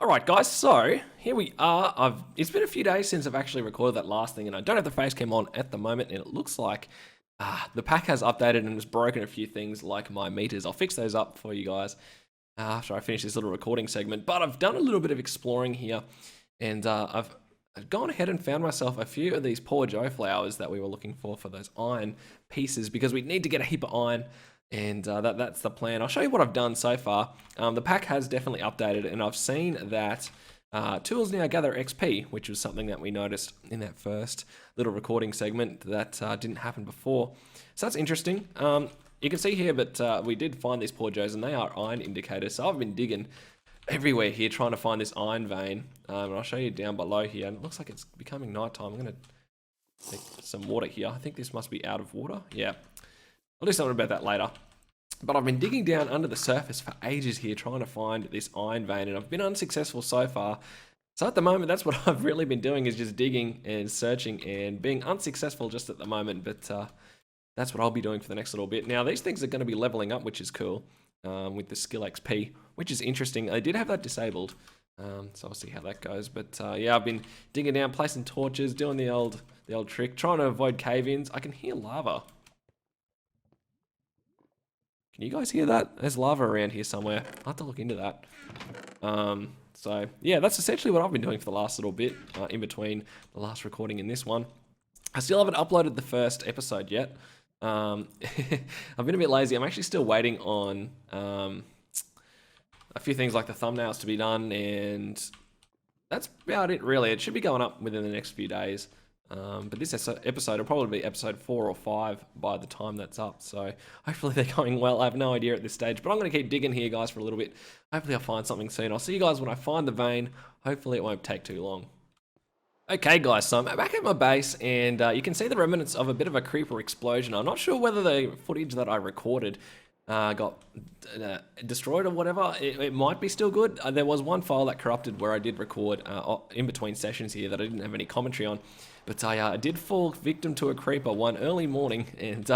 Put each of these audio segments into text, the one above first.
Alright guys, so here we are. It's been a few days since I've actually recorded that last thing, and I don't have the face cam on at the moment, and it looks like the pack has updated and has broken a few things like my meters. I'll fix those up for you guys after I finish this little recording segment, but I've done a little bit of exploring here, and I've gone ahead and found myself a few of these poor Joe flowers that we were looking for those iron pieces, because we need to get a heap of iron. And that's the plan. I'll show you what I've done so far. The pack has definitely updated, and I've seen that tools now gather XP, which was something that we noticed in that first little recording segment that didn't happen before. So that's interesting. You can see here, but we did find these poor Joes, and they are iron indicators. So I've been digging everywhere here trying to find this iron vein. And I'll show you down below here. And it looks like it's becoming nighttime. I'm going to take some water here. I think this must be out of water. Yeah. I'll do something about that later. But I've been digging down under the surface for ages here trying to find this iron vein, and I've been unsuccessful so far. So at the moment, that's what I've really been doing, is just digging and searching and being unsuccessful just at the moment. But that's what I'll be doing for the next little bit. Now, these things are going to be leveling up, which is cool, with the skill XP, which is interesting. I did have that disabled, so I'll see how that goes. But yeah, I've been digging down, placing torches, doing the old trick, trying to avoid cave-ins. I can hear lava. Can you guys hear that? There's lava around here somewhere. I'll have to look into that. So yeah, that's essentially what I've been doing for the last little bit, in between the last recording and this one. I still haven't uploaded the first episode yet. I've been a bit lazy. I'm actually still waiting on a few things like the thumbnails to be done, and that's about it really. It should be going up within the next few days. But this episode will probably be episode 4 or 5 by the time that's up, so hopefully they're going well. I have no idea at this stage, but I'm going to keep digging here, guys, for a little bit. Hopefully I'll find something soon. I'll see you guys when I find the vein. Hopefully it won't take too long. Okay, guys, so I'm back at my base, and you can see the remnants of a bit of a creeper explosion. I'm not sure whether the footage that I recorded got destroyed or whatever. It might be still good. There was one file that corrupted where I did record in between sessions here that I didn't have any commentary on. But I did fall victim to a creeper one early morning, and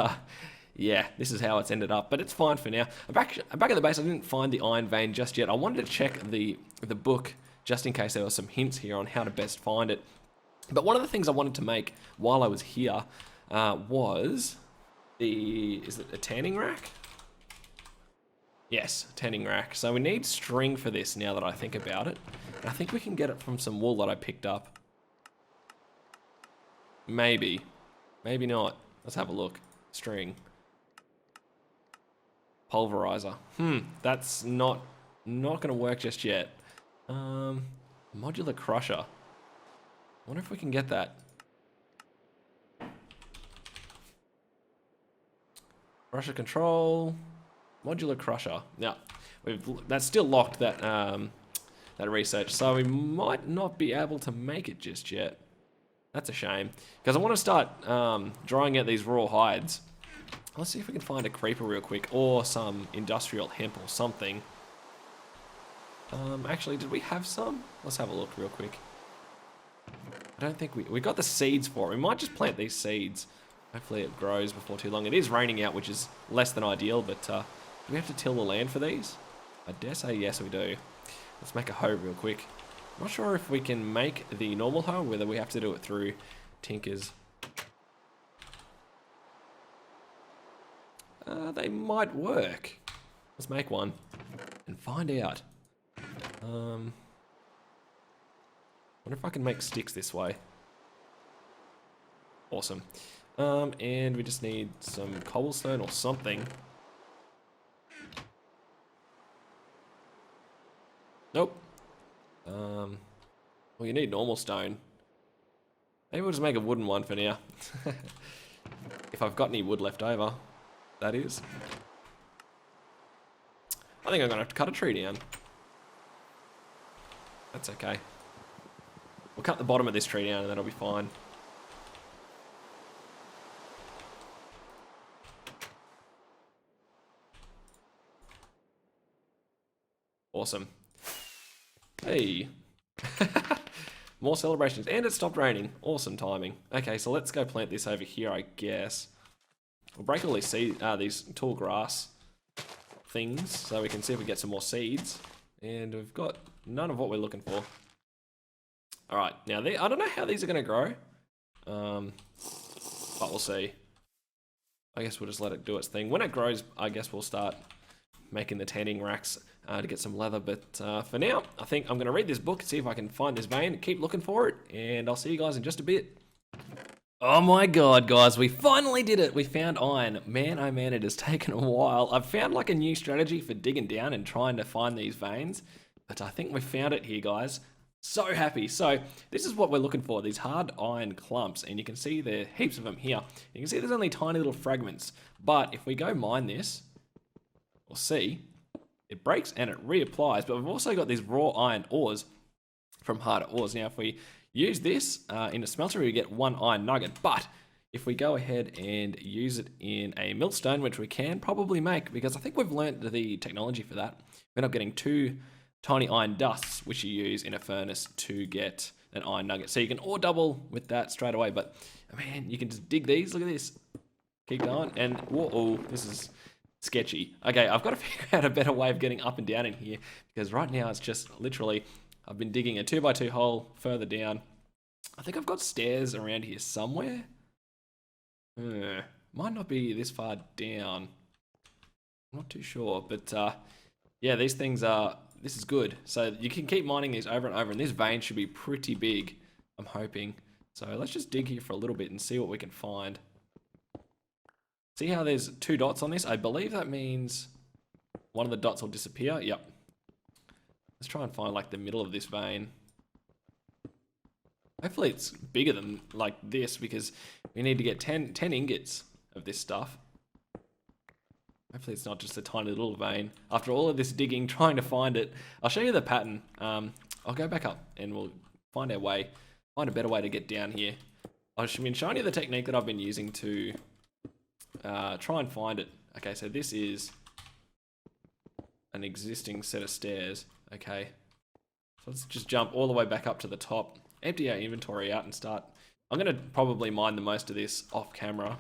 yeah, this is how it's ended up. But it's fine for now. I'm back at the base. I didn't find the iron vein just yet. I wanted to check the book just in case there were some hints here on how to best find it. But one of the things I wanted to make while I was here was is it a tanning rack? Yes, tanning rack. So we need string for this now that I think about it. And I think we can get it from some wool that I picked up. Maybe. Maybe not. Let's have a look. String. Pulverizer. That's not going to work just yet. Modular crusher. Wonder if we can get that. Crusher control. Modular crusher. Now, that's still locked, that research, so we might not be able to make it just yet. That's a shame, because I want to start drying out these raw hides. Let's see if we can find a creeper real quick, or some industrial hemp or something. Actually, did we have some? Let's have a look real quick. I don't think we got the seeds for it. We might just plant these seeds. Hopefully it grows before too long. It is raining out, which is less than ideal, but do we have to till the land for these? I dare say yes, we do. Let's make a hoe real quick. I'm not sure if we can make the normal hoe, whether we have to do it through tinkers. They might work. Let's make one and find out. Wonder if I can make sticks this way. Awesome. And we just need some cobblestone or something. Nope. Well, you need normal stone. Maybe we'll just make a wooden one for now. If I've got any wood left over, that is. I think I'm gonna have to cut a tree down. That's okay. We'll cut the bottom of this tree down and that'll be fine. Awesome. Hey. More celebrations. And it stopped raining. Awesome timing. Okay, so let's go plant this over here, I guess. We'll break all these tall grass things so we can see if we get some more seeds. And we've got none of what we're looking for. All right, now I don't know how these are going to grow, but we'll see. I guess we'll just let it do its thing. When it grows, I guess we'll start making the tanning racks to get some leather. But for now, I think I'm going to read this book and see if I can find this vein. Keep looking for it, and I'll see you guys in just a bit. Oh my god, guys, we finally did it. We found iron. Man, oh man, it has taken a while. I've found like a new strategy for digging down and trying to find these veins, but I think we found it here, guys. So happy. So this is what we're looking for, these hard iron clumps, and you can see there are heaps of them here. You can see there's only tiny little fragments, but if we go mine this, we'll see it breaks and it reapplies, but we've also got these raw iron ores from harder ores. Now if we use this in a smelter, we get 1 iron nugget, but if we go ahead and use it in a millstone, which we can probably make, because I think we've learnt the technology for that, we're not getting 2 tiny iron dusts, which you use in a furnace to get an iron nugget. So you can ore double with that straight away, but man, you can just dig these. Look at this. Keep going, and whoa, this is sketchy. Okay, I've got to figure out a better way of getting up and down in here, because right now it's just literally, I've been digging a 2x2 hole further down. I think I've got stairs around here somewhere. Might not be this far down. I'm not too sure, but yeah, these things are, this is good. So you can keep mining these over and over, and this vein should be pretty big, I'm hoping. So let's just dig here for a little bit and see what we can find. See how there's 2 dots on this? I believe that means one of the dots will disappear. Yep. Let's try and find like the middle of this vein. Hopefully it's bigger than like this, because we need to get 10 ingots of this stuff. Hopefully it's not just a tiny little vein. After all of this digging, trying to find it, I'll show you the pattern. I'll go back up and we'll find our way, find a better way to get down here. I've been showing you the technique that I've been using to try and find it. Okay, so this is an existing set of stairs. Okay, so let's just jump all the way back up to the top, empty our inventory out and start. I'm going to probably mine the most of this off camera,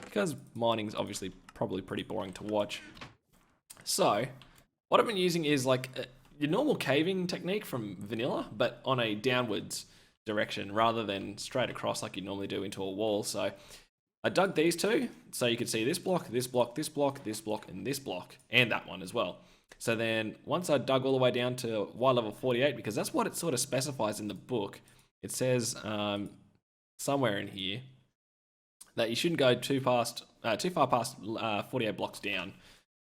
because mining's obviously probably pretty boring to watch. So what I've been using is like your normal caving technique from vanilla, but on a downwards direction rather than straight across like you normally do into a wall. So I dug these 2, so you could see this block, this block, this block, this block, and this block, and that one as well. So then once I dug all the way down to Y level 48, because that's what it sort of specifies in the book, it says somewhere in here that you shouldn't go too far past 48 blocks down,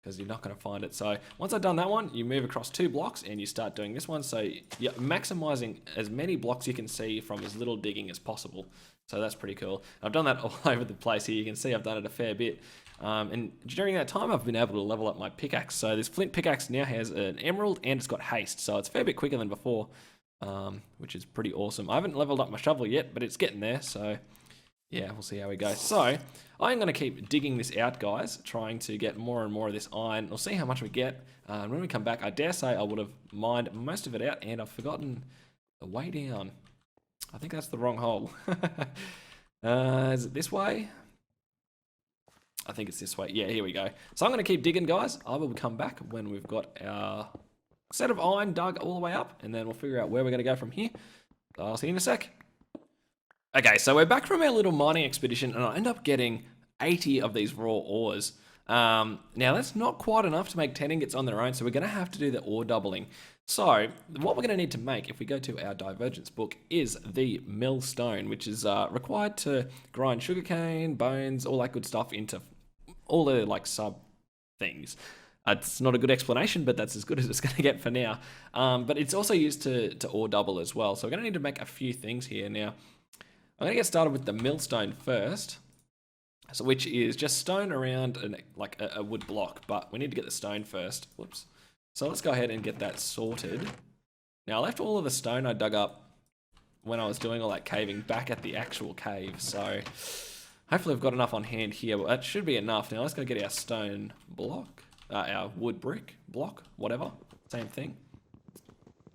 because you're not going to find it. So once I've done that one, you move across 2 blocks and you start doing this one. So you're maximizing as many blocks you can see from as little digging as possible. So that's pretty cool. I've done that all over the place here. You can see I've done it a fair bit. And during that time, I've been able to level up my pickaxe. So this flint pickaxe now has an emerald and it's got haste. So it's a fair bit quicker than before, which is pretty awesome. I haven't leveled up my shovel yet, but it's getting there. So yeah, we'll see how we go. So I'm going to keep digging this out, guys, trying to get more and more of this iron. We'll see how much we get. And when we come back, I dare say I would have mined most of it out, and I've forgotten the way down. I think that's the wrong hole. Is it this way? I think it's this way. Yeah, here we go. So I'm going to keep digging, guys. I will come back when we've got our set of iron dug all the way up, and then we'll figure out where we're going to go from here. I'll see you in a sec. Okay, so we're back from our little mining expedition, and I end up getting 80 of these raw ores. Now, that's not quite enough to make 10 ingots on their own, so we're going to have to do the ore doubling. So, what we're going to need to make, if we go to our Divergence book, is the millstone, which is required to grind sugarcane, bones, all that good stuff into all the like sub things. It's not a good explanation, but that's as good as it's going to get for now. But it's also used to ore double as well. So we're going to need to make a few things here. Now, I'm going to get started with the millstone first, so which is just stone around like a wood block, but we need to get the stone first. Whoops. So let's go ahead and get that sorted. Now I left all of the stone I dug up when I was doing all that caving back at the actual cave, so hopefully I've got enough on hand here. Well, that should be enough. Now let's go get our stone block, our wood brick block, whatever, same thing.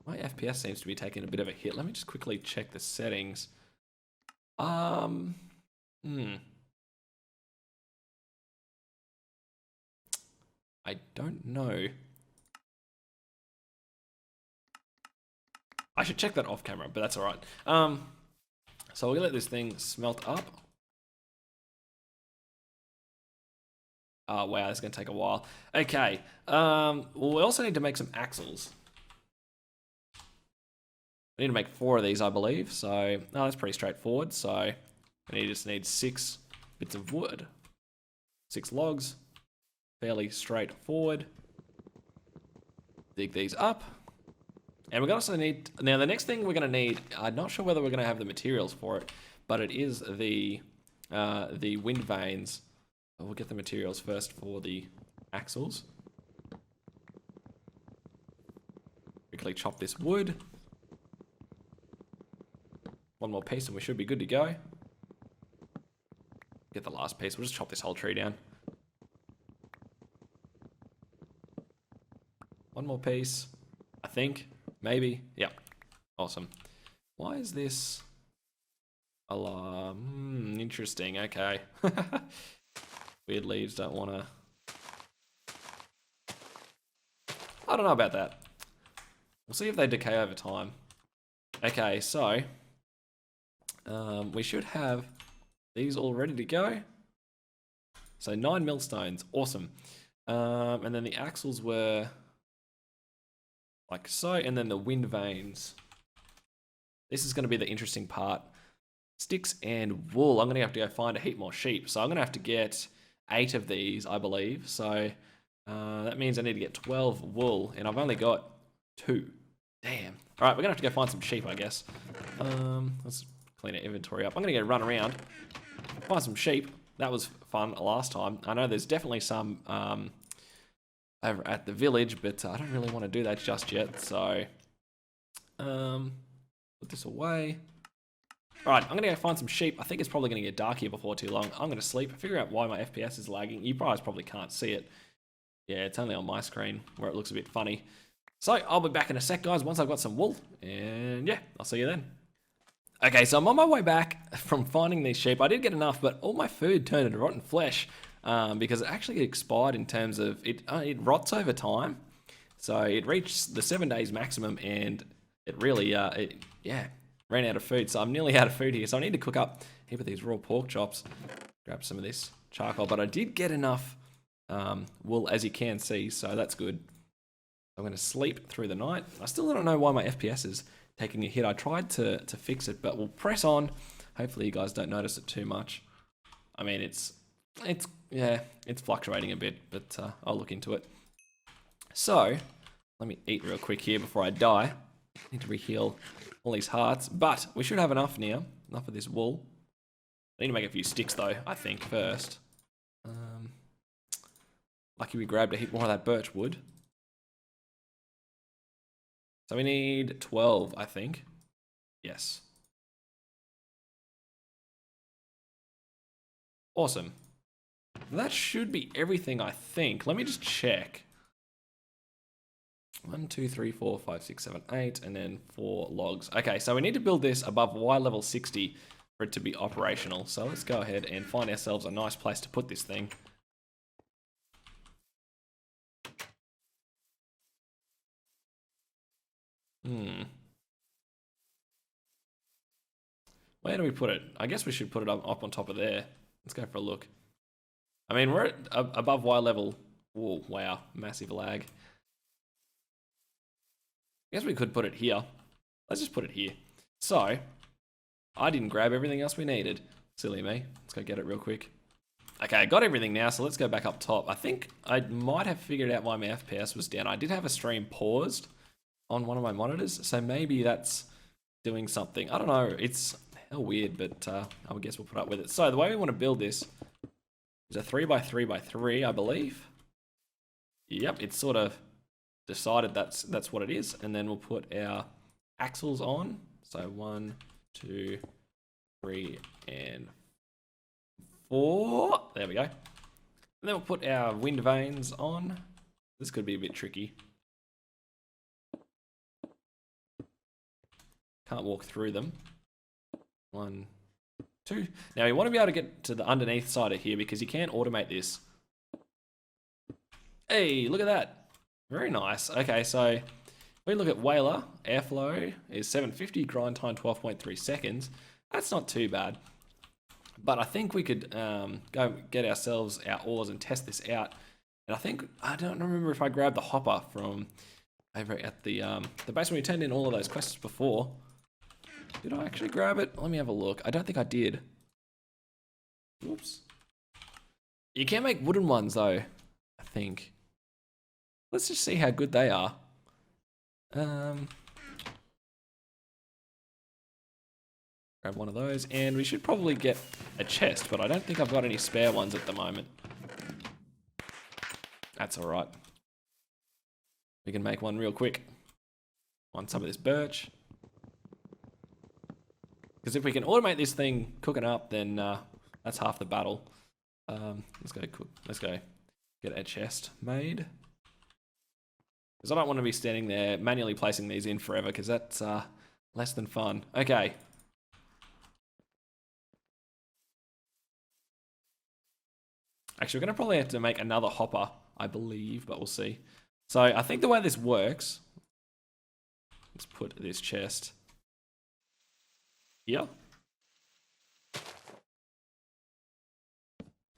My FPS seems to be taking a bit of a hit. Let me just quickly check the settings. I don't know. I should check that off camera, but that's all right. So we're gonna let this thing smelt up. Oh wow, this is gonna take a while. Okay. Well, we also need to make some axles. We need to make 4 of these, I believe. So, no, that's pretty straightforward. So, we just need 6 bits of wood, 6 logs. Fairly straightforward. Dig these up. And we're gonna also need, now the next thing we're gonna need, I'm not sure whether we're gonna have the materials for it, but it is the wind vanes. We'll get the materials first for the axles. Quickly chop this wood. 1 more piece and we should be good to go. Get the last piece, we'll just chop this whole tree down. 1 more piece, I think, maybe, yeah, awesome. Why is this alarm? Interesting, okay. Weird leaves don't wanna, I don't know about that. We'll see if they decay over time. Okay, so, we should have these all ready to go. So 9 millstones, awesome. And then the axles were like so, and then the wind vanes. This is going to be the interesting part. Sticks and wool. I'm going to have to go find a heap more sheep. So I'm going to have to get 8 of these, I believe. So that means I need to get 12 wool, and I've only got 2. Damn. All right, we're going to have to go find some sheep, I guess. Let's clean our inventory up. I'm going to go run around, find some sheep. That was fun last time. I know there's definitely some over at the village, but I don't really want to do that just yet. So, put this away. All right, I'm going to go find some sheep. I think it's probably going to get dark here before too long. I'm going to sleep, figure out why my FPS is lagging. You guys probably can't see it. Yeah, it's only on my screen where it looks a bit funny. So, I'll be back in a sec, guys, once I've got some wool. And yeah, I'll see you then. Okay, so I'm on my way back from finding these sheep. I did get enough, but all my food turned into rotten flesh because it actually expired in terms of it rots over time. So it reached the 7 days maximum, and it really, ran out of food. So I'm nearly out of food here. So I need to cook up a heap of these raw pork chops, grab some of this charcoal. But I did get enough wool, as you can see, so that's good. I'm going to sleep through the night. I still don't know why my FPS is taking a hit. I tried to fix it, but we'll press on. Hopefully you guys don't notice it too much. I mean, it's fluctuating a bit, but I'll look into it. So, let me eat real quick here before I die. I need to reheal all these hearts, but we should have enough now. Enough of this wool. I need to make a few sticks though, I think, first. Lucky we grabbed a heap more of that birch wood. So we need 12, I think. Yes. Awesome. That should be everything, I think. Let me just check. 1, 2, 3, 4, 5, 6, 7, 8, and then 4 logs. Okay, so we need to build this above Y level 60 for it to be operational. So let's go ahead and find ourselves a nice place to put this thing. Where do we put it? I guess we should put it up on top of there. Let's go for a look. I mean, we're at above Y level. Oh, wow. Massive lag. I guess we could put it here. Let's just put it here. So, I didn't grab everything else we needed. Silly me. Let's go get it real quick. Okay, I got everything now, so let's go back up top. I think I might have figured out why my FPS was down. I did have a stream paused on one of my monitors, so maybe that's doing something. I don't know. It's hell weird, but I guess we'll put up with it. So the way we want to build this is a 3x3x3, I believe. Yep, it's sort of decided that's what it is, and then we'll put our axles on. So 1, 2, 3, and 4. There we go. And then we'll put our wind vanes on. This could be a bit tricky. Can't walk through them. 1, 2. Now you want to be able to get to the underneath side of here because you can automate this. Hey, look at that. Very nice. Okay, so We look at Whaler, airflow is 750, grind time 12.3 seconds. That's not too bad. But I think we could go get ourselves our ores and test this out. And I don't remember if I grabbed the hopper from over at the base when we turned in all of those quests before. Did I actually grab it? Let me have a look. I don't think I did. Oops. You can make wooden ones though, I think. Let's just see how good they are. Grab one of those, and we should probably get a chest, but I don't think I've got any spare ones at the moment. That's alright. We can make one real quick. Want some of this birch. Because if we can automate this thing cooking up, then that's half the battle. Let's go cook. Let's go get a chest made. Because I don't want to be standing there manually placing these in forever, because that's less than fun. Okay. Actually, we're going to probably have to make another hopper, I believe, but we'll see. So I think the way this works, let's put this chest here.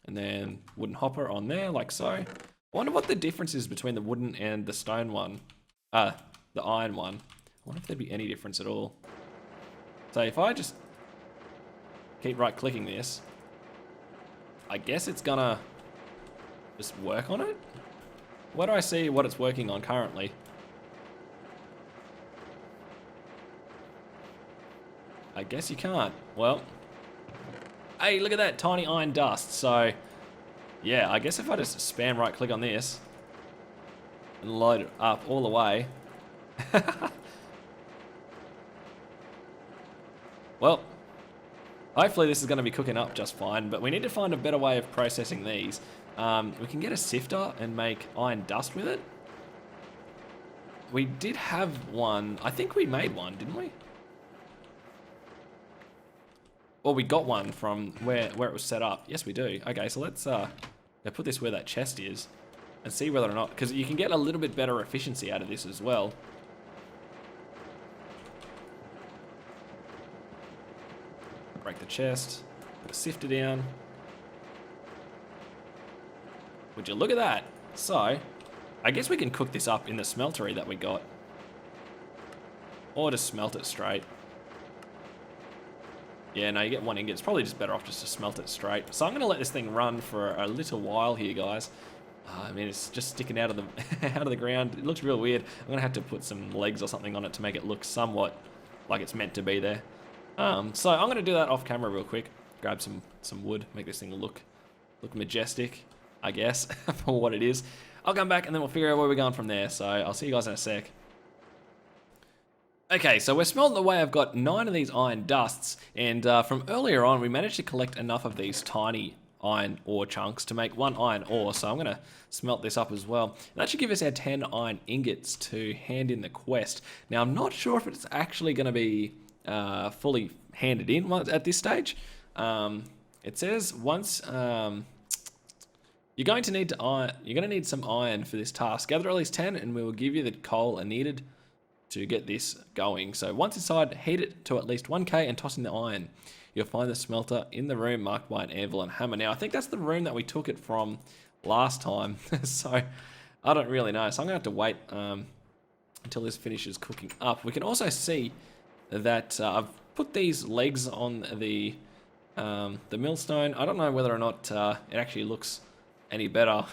And then wooden hopper on there, like so. I wonder what the difference is between the wooden and the stone one. The iron one. I wonder if there'd be any difference at all. So if I just keep right clicking this, I guess it's gonna just work on it? Where do I see what it's working on currently? I guess you can't. Well, hey, look at that tiny iron dust. So, yeah, I guess if I just spam right click on this and load it up all the way. Well, hopefully this is going to be cooking up just fine, but we need to find a better way of processing these. We can get a sifter and make iron dust with it. We did have one. I think we made one, didn't we? Well, we got one from where it was set up. Yes, we do. Okay, so let's go put this where that chest is and see whether or not, because you can get a little bit better efficiency out of this as well. Break the chest, put a sifter down. Would you look at that? So, I guess we can cook this up in the smeltery that we got. Or just smelt it straight. Yeah, no, you get one ingot. It's probably just better off just to smelt it straight. So I'm going to let this thing run for a little while here, guys. I mean, it's just sticking out of the out of the ground. It looks real weird. I'm going to have to put some legs or something on it to make it look somewhat like it's meant to be there. So I'm going to do that off camera real quick. Grab some wood, make this thing look majestic, I guess, for what it is. I'll come back and then we'll figure out where we're going from there. So I'll see you guys in a sec. Okay, so we're smelting away. I've got 9 of these iron dusts, and from earlier on, we managed to collect enough of these tiny iron ore chunks to make 1 iron ore, so I'm going to smelt this up as well. And that should give us our 10 iron ingots to hand in the quest. Now, I'm not sure if it's actually going to be fully handed in at this stage. It says once... You're going to need some iron for this task. Gather at least 10 and we will give you the coal needed to get this going. So once inside, heat it to at least 1k and toss in the iron. You'll find the smelter in the room marked by an anvil and hammer. Now I think that's the room that we took it from last time. So I don't really know. So I'm gonna have to wait until this finishes cooking up. We can also see that I've put these legs on the millstone. I don't know whether or not it actually looks any better.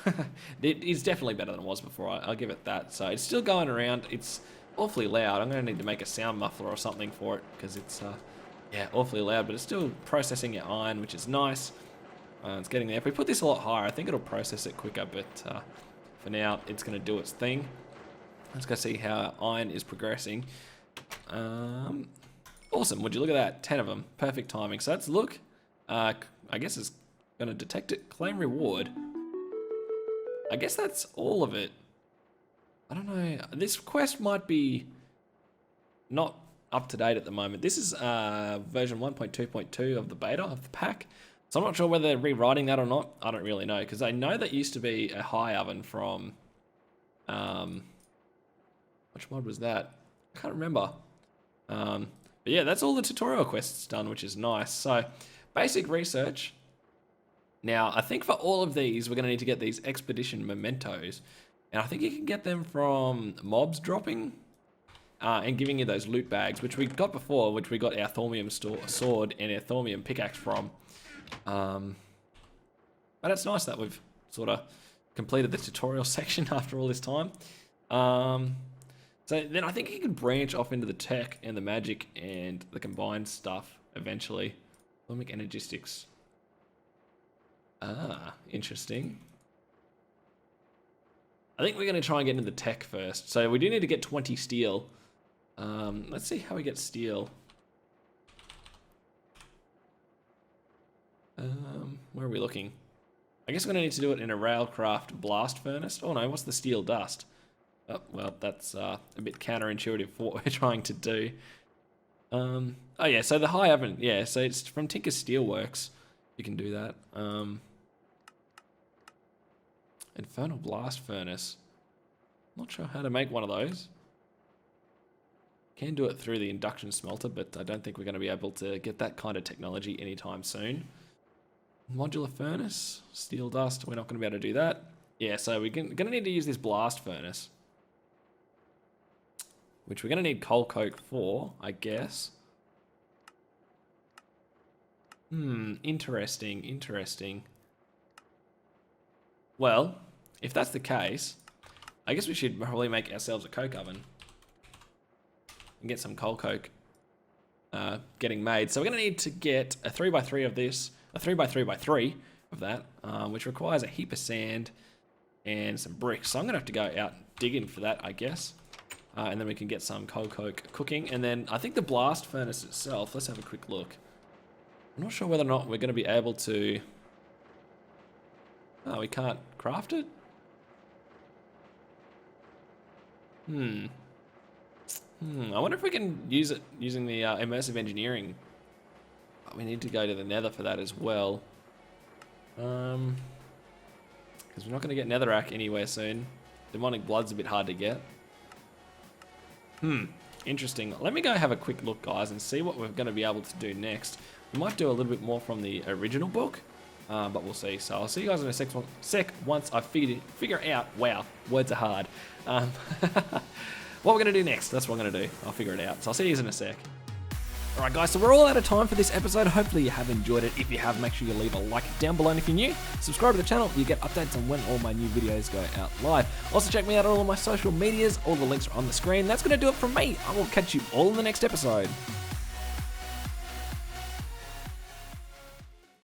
It is definitely better than it was before, I'll give it that. So it's still going around. It's awfully loud. I'm going to need to make a sound muffler or something for it because it's yeah, awfully loud, but it's still processing your iron, which is nice. It's getting there. If we put this a lot higher, I think it'll process it quicker, but for now it's going to do its thing. Let's go see how iron is progressing. Awesome. Would you look at that? 10 of them. Perfect timing. So let's look. I guess it's going to detect it. Claim reward. I guess that's all of it. I don't know. This quest might be not up to date at the moment. This is version 1.2.2 of the beta of the pack. So I'm not sure whether they're rewriting that or not. I don't really know, because I know that used to be a high oven from Which mod was that? I can't remember. But yeah, that's all the tutorial quests done, which is nice. So, basic research. Now, I think for all of these, we're going to need to get these expedition mementos. And I think you can get them from mobs dropping and giving you those loot bags, which we got before, which we got our thormium sword and our thormium pickaxe from. But it's nice that we've sort of completed the tutorial section after all this time. So then I think you can branch off into the tech and the magic and the combined stuff eventually. Thormic energistics. Ah, interesting. I think we're going to try and get into the tech first. So we do need to get 20 steel. Let's see how we get steel. Where are we looking? I guess we're going to need to do it in a railcraft blast furnace. Oh no, what's the steel dust? Oh, well, that's a bit counterintuitive for what we're trying to do. Oh yeah, so the high oven, yeah, so it's from Tinker Steelworks. You can do that. Infernal blast furnace. Not sure how to make one of those. Can do it through the induction smelter, but I don't think we're going to be able to get that kind of technology anytime soon. Modular furnace, steel dust, we're not going to be able to do that. Yeah, so we're going to need to use this blast furnace. Which we're going to need coal coke for, I guess. Interesting, interesting. Well, if that's the case, I guess we should probably make ourselves a coke oven. And get some coal coke getting made. So we're going to need to get a 3x3 of this, a 3x3x3 of that, which requires a heap of sand and some bricks. So I'm going to have to go out digging for that, I guess. And then we can get some coal coke cooking. And then I think the blast furnace itself, let's have a quick look. I'm not sure whether or not we're going to be able to... Oh, we can't craft it? I wonder if we can use it using the immersive engineering. Oh, we need to go to the nether for that as well. Because we're not going to get netherrack anywhere soon. Demonic blood's a bit hard to get. Interesting. Let me go have a quick look, guys, and see what we're going to be able to do next. We might do a little bit more from the original book, but we'll see. So I'll see you guys in a sec once I figure out, wow, words are hard. What we're going to do next, that's what I'm going to do. I'll figure it out. So I'll see you in a sec. Alright guys, so we're all out of time for this episode. Hopefully you have enjoyed it. If you have, make sure you leave a like down below. And if you're new, subscribe to the channel. You get updates on when all my new videos go out live. Also check me out on all of my social medias. All the links are on the screen. That's going to do it from me. I will catch you all in the next episode.